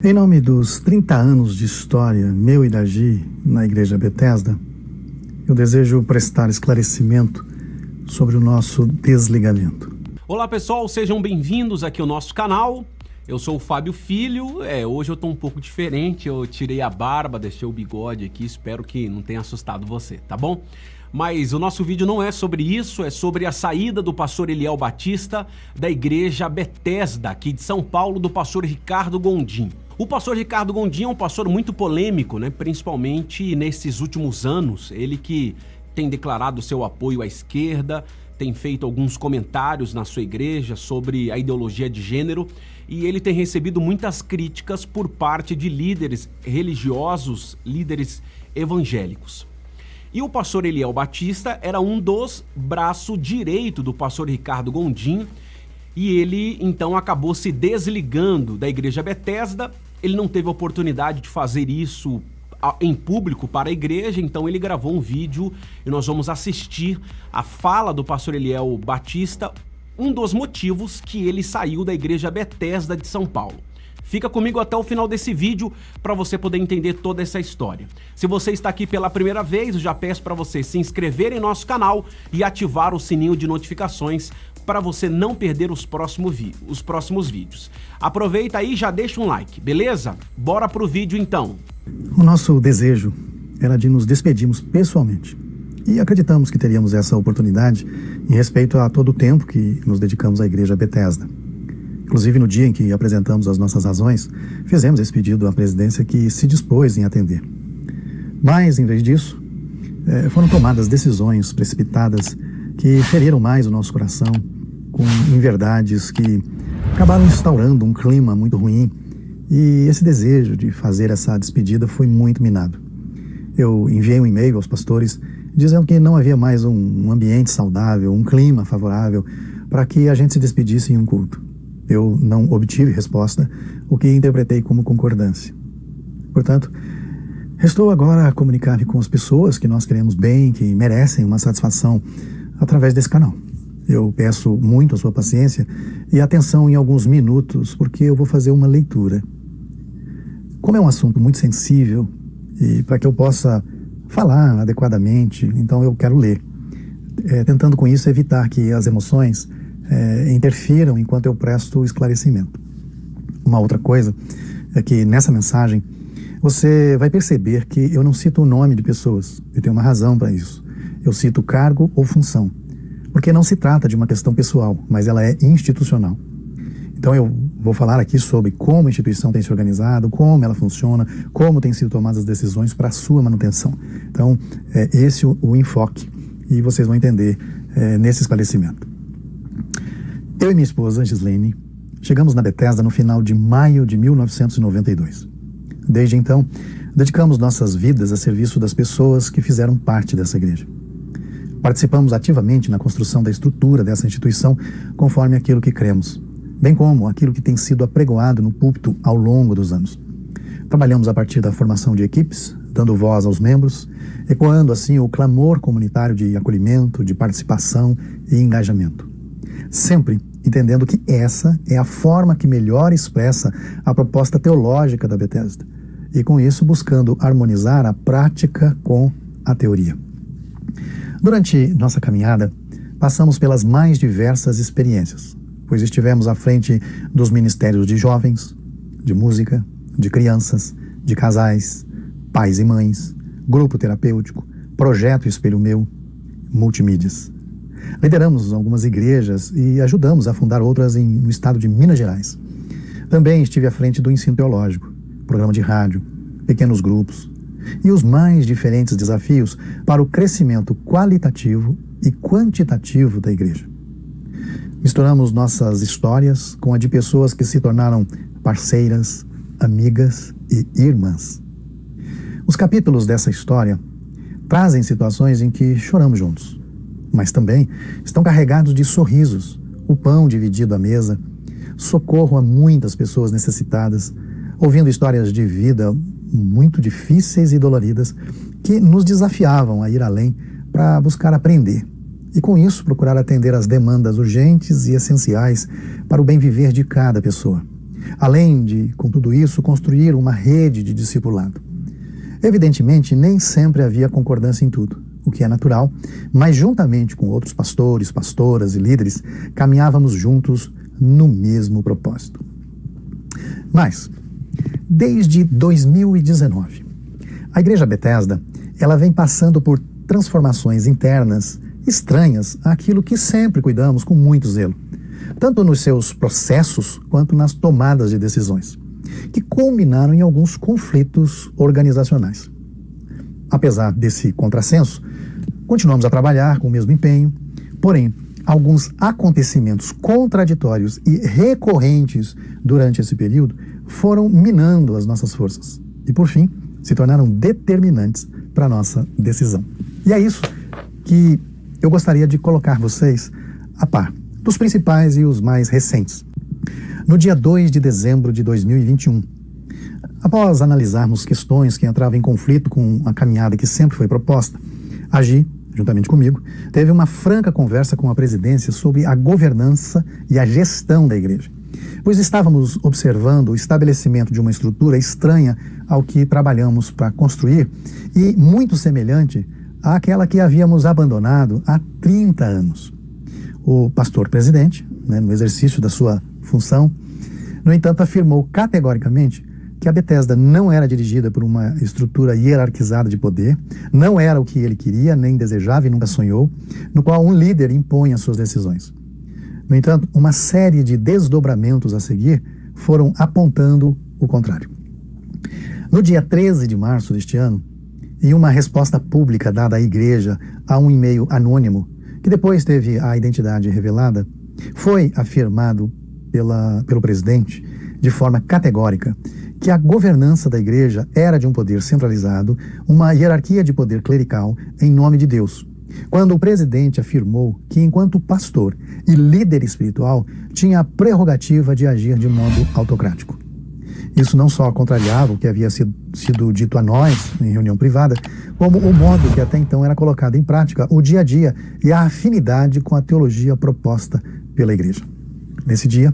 Em nome dos 30 anos de história, meu e da Gi, na Igreja Bethesda, eu desejo prestar esclarecimento sobre o nosso desligamento. Olá pessoal, sejam bem-vindos aqui ao nosso canal. Eu sou o Fábio Filho. Hoje eu tô um pouco diferente, eu tirei a barba, deixei o bigode aqui, espero que não tenha assustado você, tá bom? Mas o nosso vídeo não é sobre isso, é sobre a saída do pastor Eliel Batista da Igreja Bethesda, aqui de São Paulo, do pastor Ricardo Gondim. O pastor Ricardo Gondim é um pastor muito polêmico, né? Principalmente nesses últimos anos. Ele que tem declarado seu apoio à esquerda, tem feito alguns comentários na sua igreja sobre a ideologia de gênero e ele tem recebido muitas críticas por parte de líderes religiosos, líderes evangélicos. E o pastor Eliel Batista era um dos braços direito do pastor Ricardo Gondim e ele então acabou se desligando da Igreja Bethesda. Ele não teve oportunidade de fazer isso em público para a igreja, então ele gravou um vídeo e nós vamos assistir a fala do pastor Eliel Batista, um dos motivos que ele saiu da Igreja Bethesda de São Paulo. Fica comigo até o final desse vídeo para você poder entender toda essa história. Se você está aqui pela primeira vez, eu já peço para você se inscrever em nosso canal e ativar o sininho de notificações para você não perder os próximos vídeos. Aproveita aí e já deixa um like, beleza? Bora pro vídeo então. O nosso desejo era de nos despedirmos pessoalmente e acreditamos que teríamos essa oportunidade em respeito a todo o tempo que nos dedicamos à Igreja Bethesda. Inclusive, no dia em que apresentamos as nossas razões, fizemos esse pedido à presidência que se dispôs em atender. Mas, em vez disso, foram tomadas decisões precipitadas que feriram mais o nosso coração com inverdades que acabaram instaurando um clima muito ruim e esse desejo de fazer essa despedida foi muito minado. Eu enviei um e-mail aos pastores dizendo que não havia mais um ambiente saudável, um clima favorável para que a gente se despedisse em um culto. Eu não obtive resposta, o que interpretei como concordância. Portanto, restou agora comunicar-me com as pessoas que nós queremos bem, que merecem uma satisfação através desse canal. Eu peço muito a sua paciência e atenção em alguns minutos, porque eu vou fazer uma leitura. Como é um assunto muito sensível e para que eu possa falar adequadamente, então eu quero ler, tentando com isso evitar que as emoções interfiram enquanto eu presto esclarecimento. Uma outra coisa é que nessa mensagem você vai perceber que eu não cito o nome de pessoas. Eu tenho uma razão para isso. Eu cito cargo ou função, porque não se trata de uma questão pessoal, mas ela é institucional. Então eu vou falar aqui sobre como a instituição tem se organizado, como ela funciona, como têm sido tomadas as decisões para a sua manutenção. Então, é esse o enfoque e vocês vão entender nesse esclarecimento. Eu e minha esposa, Gislaine, chegamos na Bethesda no final de maio de 1992. Desde então, dedicamos nossas vidas a serviço das pessoas que fizeram parte dessa igreja. Participamos ativamente na construção da estrutura dessa instituição conforme aquilo que cremos, bem como aquilo que tem sido apregoado no púlpito ao longo dos anos. Trabalhamos a partir da formação de equipes, dando voz aos membros, ecoando assim o clamor comunitário de acolhimento, de participação e engajamento. Sempre entendendo que essa é a forma que melhor expressa a proposta teológica da Bethesda, e com isso buscando harmonizar a prática com a teoria. Durante nossa caminhada, passamos pelas mais diversas experiências, pois estivemos à frente dos ministérios de jovens, de música, de crianças, de casais, pais e mães, grupo terapêutico, projeto Espelho Meu, multimídias. Lideramos algumas igrejas e ajudamos a fundar outras no estado de Minas Gerais. Também estive à frente do ensino teológico, programa de rádio, pequenos grupos e os mais diferentes desafios para o crescimento qualitativo e quantitativo da igreja. Misturamos nossas histórias com a de pessoas que se tornaram parceiras, amigas e irmãs. Os capítulos dessa história trazem situações em que choramos juntos, mas também estão carregados de sorrisos, o pão dividido à mesa, socorro a muitas pessoas necessitadas, ouvindo histórias de vida muito difíceis e doloridas que nos desafiavam a ir além para buscar aprender e, com isso, procurar atender às demandas urgentes e essenciais para o bem viver de cada pessoa. Além de, com tudo isso, construir uma rede de discipulado. Evidentemente, nem sempre havia concordância em tudo, o que é natural, mas juntamente com outros pastores, pastoras e líderes, caminhávamos juntos no mesmo propósito. Mas, desde 2019, a Igreja Bethesda, ela vem passando por transformações internas estranhas àquilo que sempre cuidamos com muito zelo, tanto nos seus processos quanto nas tomadas de decisões, que culminaram em alguns conflitos organizacionais. Apesar desse contrassenso, continuamos a trabalhar com o mesmo empenho, porém, alguns acontecimentos contraditórios e recorrentes durante esse período foram minando as nossas forças e, por fim, se tornaram determinantes para a nossa decisão. E é isso que eu gostaria de colocar vocês a par dos principais e os mais recentes. No dia 2 de dezembro de 2021, após analisarmos questões que entravam em conflito com a caminhada que sempre foi proposta, a Gi, juntamente comigo, teve uma franca conversa com a presidência sobre a governança e a gestão da igreja, pois estávamos observando o estabelecimento de uma estrutura estranha ao que trabalhamos para construir e muito semelhante àquela que havíamos abandonado há 30 anos. O pastor presidente, no exercício da sua função, no entanto, afirmou categoricamente que a Bethesda não era dirigida por uma estrutura hierarquizada de poder, não era o que ele queria, nem desejava e nunca sonhou, no qual um líder impõe as suas decisões. No entanto, uma série de desdobramentos a seguir foram apontando o contrário. No dia 13 de março deste ano, em uma resposta pública dada à igreja a um e-mail anônimo, que depois teve a identidade revelada, foi afirmado pelo presidente, de forma categórica, que a governança da igreja era de um poder centralizado, uma hierarquia de poder clerical em nome de Deus, quando o presidente afirmou que, enquanto pastor e líder espiritual, tinha a prerrogativa de agir de modo autocrático. Isso não só contrariava o que havia sido dito a nós em reunião privada, como o modo que até então era colocado em prática, o dia a dia e a afinidade com a teologia proposta pela igreja. Nesse dia,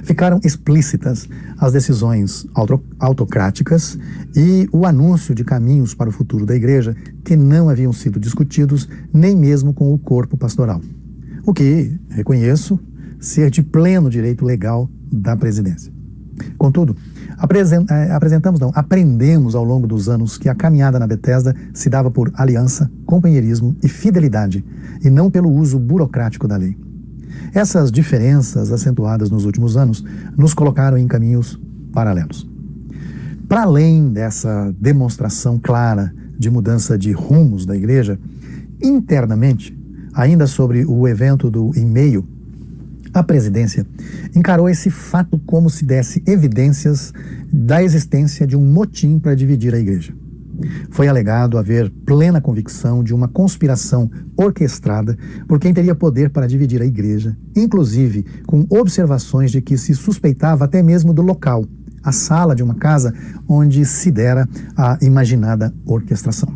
ficaram explícitas as decisões autocráticas e o anúncio de caminhos para o futuro da igreja que não haviam sido discutidos nem mesmo com o corpo pastoral, o que reconheço ser de pleno direito legal da presidência. Contudo, aprendemos ao longo dos anos que a caminhada na Bethesda se dava por aliança, companheirismo e fidelidade, e não pelo uso burocrático da lei. Essas diferenças acentuadas nos últimos anos nos colocaram em caminhos paralelos. Para além dessa demonstração clara de mudança de rumos da igreja, internamente, ainda sobre o evento do e-mail, a presidência encarou esse fato como se desse evidências da existência de um motim para dividir a igreja. Foi alegado haver plena convicção de uma conspiração orquestrada por quem teria poder para dividir a igreja, inclusive com observações de que se suspeitava até mesmo do local, a sala de uma casa onde se dera a imaginada orquestração.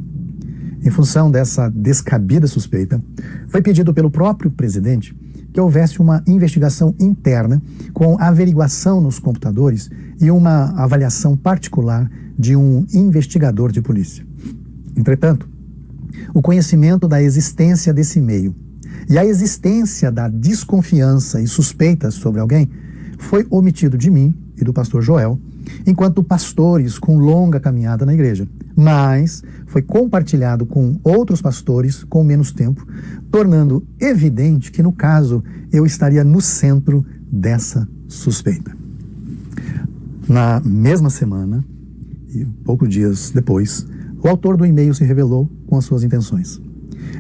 Em função dessa descabida suspeita, foi pedido pelo próprio presidente que houvesse uma investigação interna com averiguação nos computadores e uma avaliação particular de um investigador de polícia. Entretanto, o conhecimento da existência desse e-mail e a existência da desconfiança e suspeitas sobre alguém foi omitido de mim e do pastor Joel, enquanto pastores com longa caminhada na igreja, mas foi compartilhado com outros pastores com menos tempo, tornando evidente que, no caso, eu estaria no centro dessa suspeita. Na mesma semana, e poucos dias depois, o autor do e-mail se revelou com as suas intenções,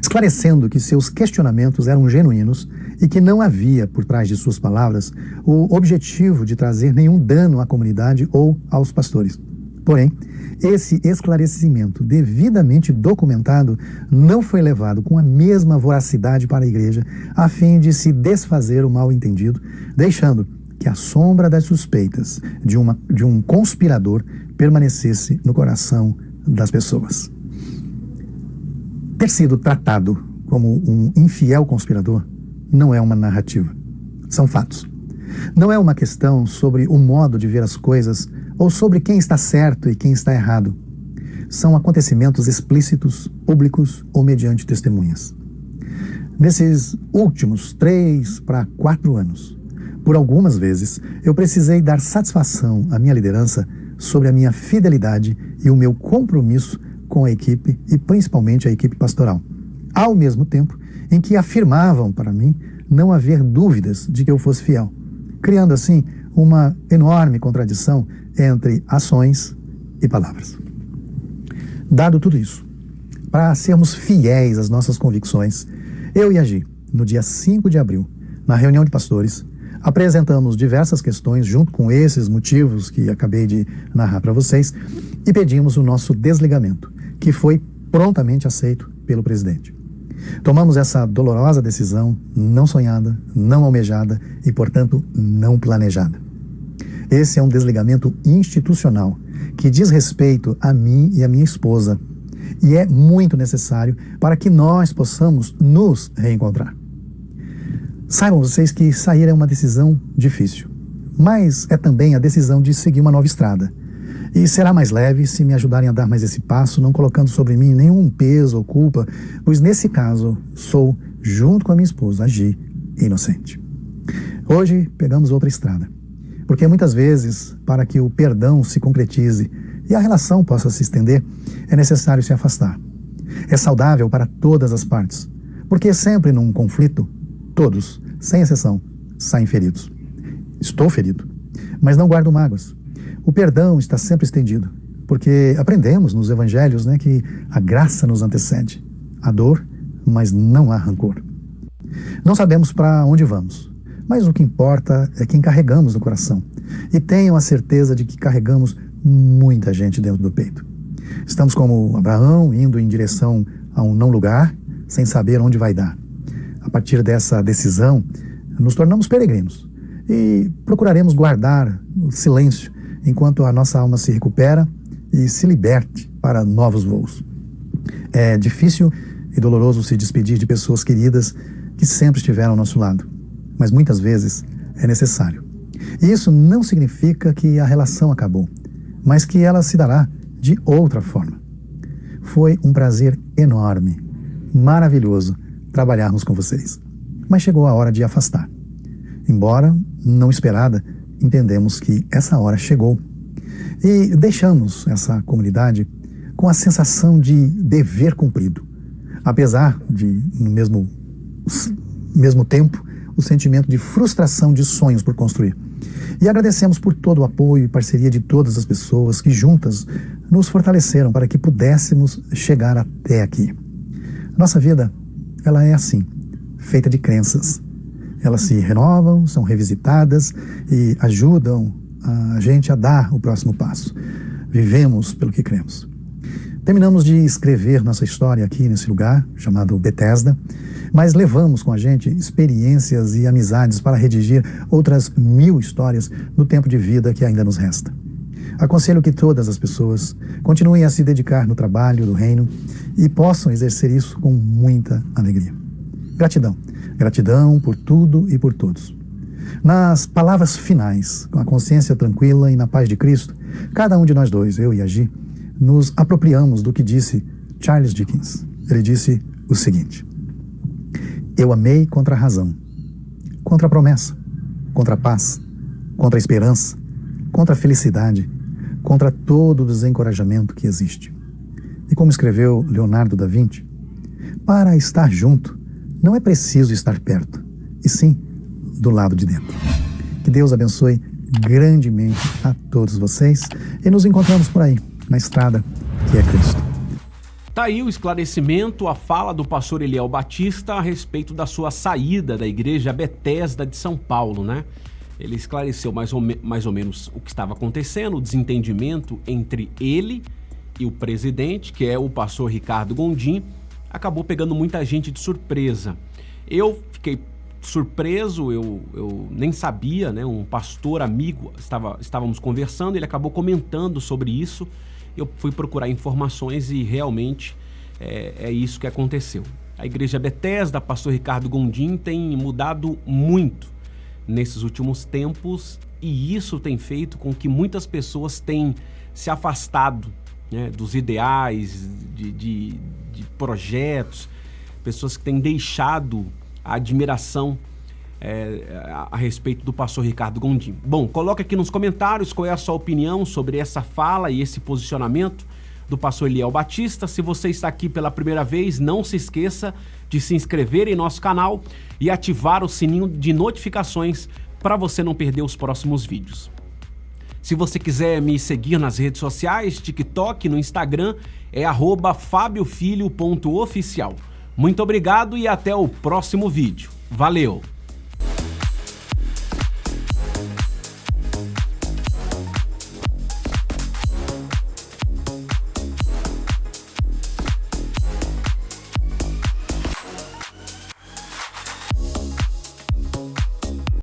esclarecendo que seus questionamentos eram genuínos e que não havia, por trás de suas palavras, o objetivo de trazer nenhum dano à comunidade ou aos pastores. Porém, esse esclarecimento devidamente documentado não foi levado com a mesma voracidade para a igreja, a fim de se desfazer o mal-entendido, deixando que a sombra das suspeitas de um conspirador permanecesse no coração das pessoas. Ter sido tratado como um infiel conspirador não é uma narrativa. São fatos. Não é uma questão sobre o modo de ver as coisas ou sobre quem está certo e quem está errado. São acontecimentos explícitos, públicos ou mediante testemunhas. Nesses últimos 3 para 4 anos, por algumas vezes, eu precisei dar satisfação à minha liderança sobre a minha fidelidade e o meu compromisso com a equipe e principalmente a equipe pastoral, ao mesmo tempo em que afirmavam para mim não haver dúvidas de que eu fosse fiel, criando assim uma enorme contradição entre ações e palavras. Dado tudo isso, para sermos fiéis às nossas convicções, eu e a Gi, no dia 5 de abril, na reunião de pastores, apresentamos diversas questões junto com esses motivos que acabei de narrar para vocês e pedimos o nosso desligamento, que foi prontamente aceito pelo presidente. Tomamos essa dolorosa decisão, não sonhada, não almejada e, portanto, não planejada. Esse é um desligamento institucional que diz respeito a mim e a minha esposa e é muito necessário para que nós possamos nos reencontrar. Saibam vocês que sair é uma decisão difícil, mas é também a decisão de seguir uma nova estrada. E será mais leve se me ajudarem a dar mais esse passo, não colocando sobre mim nenhum peso ou culpa, pois nesse caso sou, junto com a minha esposa, a Gi, inocente. Hoje pegamos outra estrada, porque muitas vezes, para que o perdão se concretize e a relação possa se estender, é necessário se afastar. É saudável para todas as partes, porque sempre num conflito, todos, sem exceção, saem feridos. Estou ferido, mas não guardo mágoas. O perdão está sempre estendido, porque aprendemos nos evangelhos, que a graça nos antecede, a dor, mas não há rancor. Não sabemos para onde vamos, mas o que importa é quem carregamos no coração. E tenham a certeza de que carregamos muita gente dentro do peito. Estamos como Abraão, indo em direção a um não lugar, sem saber onde vai dar. A partir dessa decisão, nos tornamos peregrinos e procuraremos guardar o silêncio enquanto a nossa alma se recupera e se liberte para novos voos. É difícil e doloroso se despedir de pessoas queridas que sempre estiveram ao nosso lado, mas muitas vezes é necessário. E isso não significa que a relação acabou, mas que ela se dará de outra forma. Foi um prazer enorme, maravilhoso trabalharmos com vocês, mas chegou a hora de afastar. Embora não esperada, entendemos que essa hora chegou e deixamos essa comunidade com a sensação de dever cumprido, apesar de, no mesmo tempo, o sentimento de frustração de sonhos por construir. E agradecemos por todo o apoio e parceria de todas as pessoas que juntas nos fortaleceram para que pudéssemos chegar até aqui. Nossa vida, ela é assim, feita de crenças. Elas se renovam, são revisitadas e ajudam a gente a dar o próximo passo. Vivemos pelo que cremos. Terminamos de escrever nossa história aqui nesse lugar, chamado Betesda, mas levamos com a gente experiências e amizades para redigir outras 1000 histórias no tempo de vida que ainda nos resta. Aconselho que todas as pessoas continuem a se dedicar no trabalho do reino e possam exercer isso com muita alegria. Gratidão. Gratidão por tudo e por todos. Nas palavras finais, com a consciência tranquila e na paz de Cristo, cada um de nós dois, eu e a Gi, nos apropriamos do que disse Charles Dickens. Ele disse o seguinte: eu amei contra a razão, contra a promessa, contra a paz, contra a esperança, contra a felicidade, contra todo o desencorajamento que existe. E como escreveu Leonardo da Vinci, para estar junto, não é preciso estar perto, e sim do lado de dentro. Que Deus abençoe grandemente a todos vocês e nos encontramos por aí, na estrada que é Cristo. Tá aí o esclarecimento, a fala do pastor Eliel Batista a respeito da sua saída da igreja Betesda de São Paulo, né? Ele esclareceu mais ou menos o que estava acontecendo, o desentendimento entre ele e o presidente, que é o pastor Ricardo Gondim, acabou pegando muita gente de surpresa. Eu fiquei surpreso, eu nem sabia, né? Um pastor amigo, estávamos conversando, ele acabou comentando sobre isso. Eu fui procurar informações e realmente é isso que aconteceu. A igreja Betesda, pastor Ricardo Gondim, tem mudado muito nesses últimos tempos, e isso tem feito com que muitas pessoas tenham se afastado, né, dos ideais, de projetos, pessoas que têm deixado a admiração a respeito do pastor Ricardo Gondim. Bom, coloca aqui nos comentários qual é a sua opinião sobre essa fala e esse posicionamento do pastor Eliel Batista. Se você está aqui pela primeira vez, não se esqueça de se inscrever em nosso canal e ativar o sininho de notificações para você não perder os próximos vídeos. Se você quiser me seguir nas redes sociais, TikTok, no Instagram, é @fabiofilho.oficial. Muito obrigado e até o próximo vídeo. Valeu!